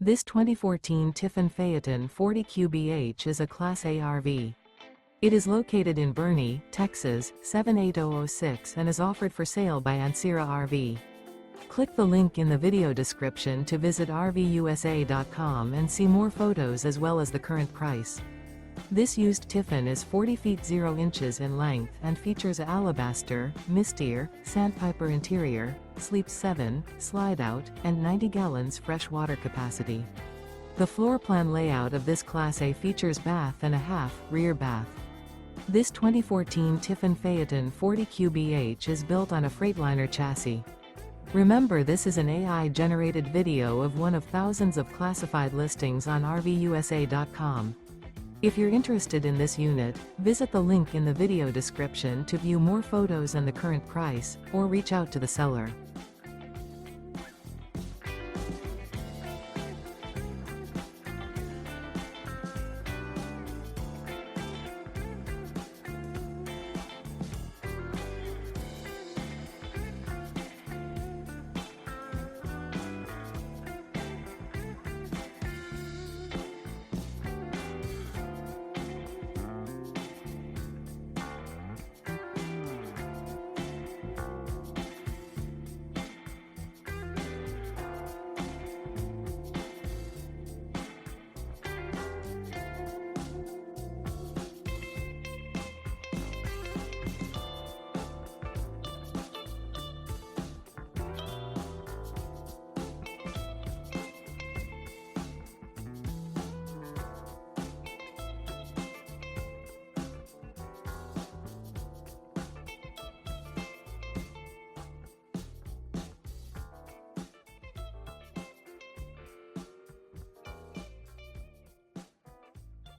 This 2014 Tiffin Phaeton 40 QBH is a Class A RV. It is located in Boerne, Texas, 78006 and is offered for sale by Ancira RV. Click the link in the video description to visit RVUSA.com and see more photos as well as the current price. This used Tiffin is 40 feet 0 inches in length and features a Alabaster, Mystere, Sandpiper interior, sleeps 7, Slideout, and 90 gallons fresh water capacity. The floor plan layout of this Class A features bath and a half, rear bath. This 2014 Tiffin Phaeton 40 QBH is built on a Freightliner chassis. Remember, this is an AI-generated video of one of thousands of classified listings on RVUSA.com. If you're interested in this unit, visit the link in the video description to view more photos and the current price, or reach out to the seller.